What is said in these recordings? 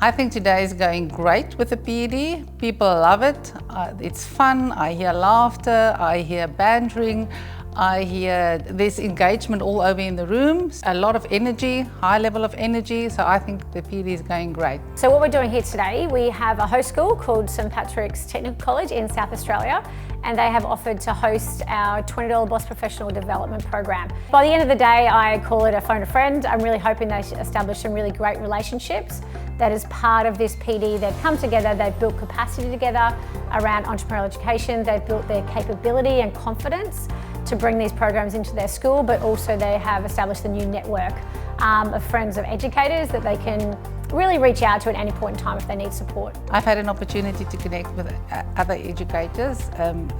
I think today is going great with the PED. People love it. It's fun. I hear laughter. I hear bantering. I hear this engagement all over in the room. A lot of energy, high level of energy. So I think the PED is going great. So what we're doing here today, we have a host school called St Patrick's Technical College in South Australia, and they have offered to host our $20 Boss Professional Development Program. By the end of the day, I call it a phone a friend. I'm really hoping they establish some really great relationships. That as part of this PD, they've come together, they've built capacity together around entrepreneurial education, they've built their capability and confidence to bring these programs into their school, but also they have established a new network of friends of educators that they can really reach out to at any point in time if they need support. I've had an opportunity to connect with other educators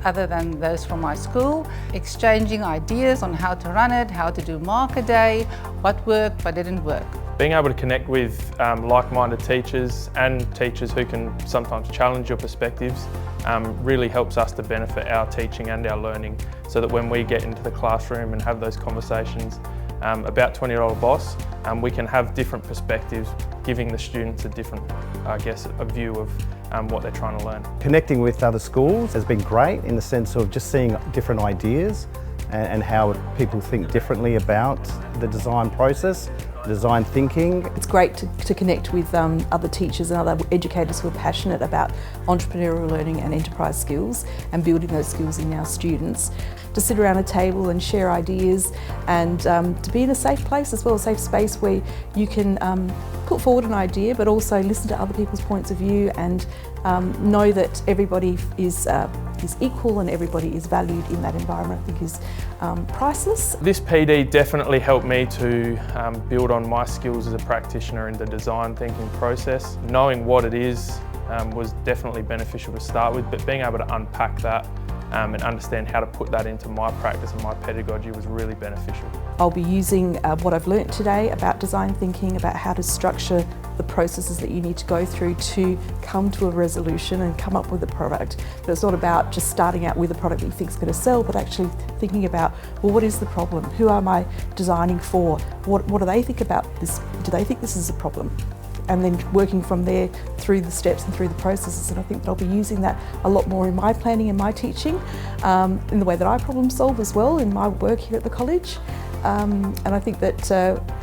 other than those from my school, exchanging ideas on how to run it, how to do market day, what worked, what didn't work. Being able to connect with like-minded teachers and teachers who can sometimes challenge your perspectives really helps us to benefit our teaching and our learning, so that when we get into the classroom and have those conversations about $20 Boss, we can have different perspectives, giving the students a different, a view of what they're trying to learn. Connecting with other schools has been great in the sense of just seeing different ideas and how people think differently about the design process, design thinking. It's great to connect with other teachers and other educators who are passionate about entrepreneurial learning and enterprise skills and building those skills in our students. To sit around a table and share ideas and to be in a safe place as well, a safe space where you can put forward an idea but also listen to other people's points of view and know that everybody is equal and everybody is valued in that environment, I think is priceless. This PD definitely helped me to build on my skills as a practitioner in the design thinking process. Knowing what it is was definitely beneficial to start with, but being able to unpack that and understand how to put that into my practice and my pedagogy was really beneficial. I'll be using what I've learnt today about design thinking, about how to structure the processes that you need to go through to come to a resolution and come up with a product. But it's not about just starting out with a product that you think is going to sell, but actually thinking about, well, what is the problem? Who am I designing for? What do they think about this? Do they think this is a problem? And then working from there through the steps and through the processes. And I think that I'll be using that a lot more in my planning and my teaching, in the way that I problem solve as well in my work here at the college. And I think that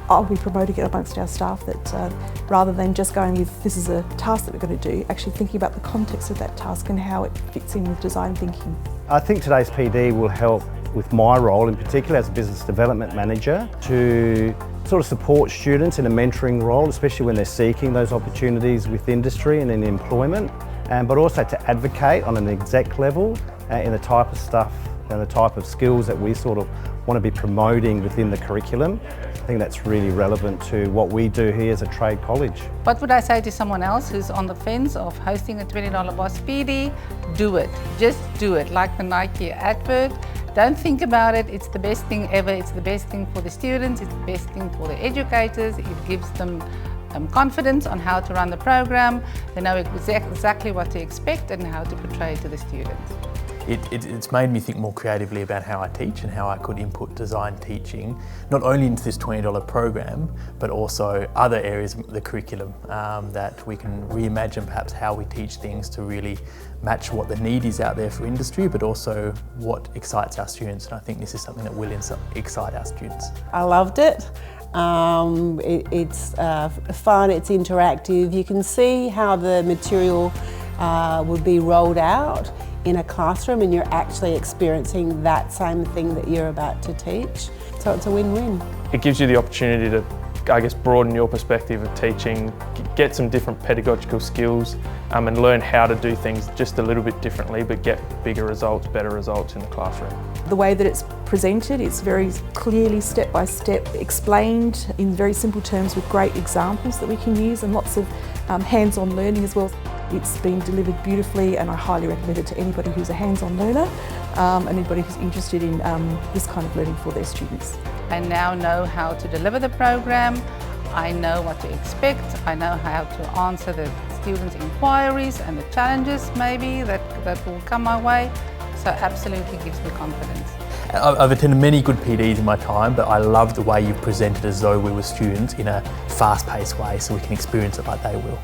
I'll be promoting it amongst our staff, that rather than just going with this is a task that we're going to do, actually thinking about the context of that task and how it fits in with design thinking. I think today's PD will help with my role in particular as a business development manager to sort of support students in a mentoring role, especially when they're seeking those opportunities with industry and in employment, but also to advocate on an exec level in the type of stuff and the type of skills that we sort of want to be promoting within the curriculum. I think that's really relevant to what we do here as a trade college. What would I say to someone else who's on the fence of hosting a $20 Boss PD? Do it. Just do it, like the Nike advert. Don't think about it, it's the best thing ever. It's the best thing for the students, it's the best thing for the educators. It gives them confidence on how to run the program. They know exactly what to expect and how to portray it to the students. It's made me think more creatively about how I teach and how I could input design teaching, not only into this $20 program, but also other areas of the curriculum, that we can reimagine perhaps how we teach things to really match what the need is out there for industry, but also what excites our students. And I think this is something that will excite our students. I loved it. It's fun, it's interactive. You can see how the material would be rolled out in a classroom and you're actually experiencing that same thing that you're about to teach. So it's a win-win. It gives you the opportunity to, broaden your perspective of teaching, get some different pedagogical skills and learn how to do things just a little bit differently, but get bigger results, better results in the classroom. The way that it's presented, it's very clearly step-by-step explained in very simple terms with great examples that we can use and lots of hands-on learning as well. It's been delivered beautifully and I highly recommend it to anybody who's a hands-on learner and anybody who's interested in this kind of learning for their students. I now know how to deliver the program, I know what to expect, I know how to answer the students' inquiries and the challenges maybe that will come my way, so absolutely gives me confidence. I've attended many good PDs in my time, but I love the way you presented as though we were students in a fast-paced way so we can experience it like they will.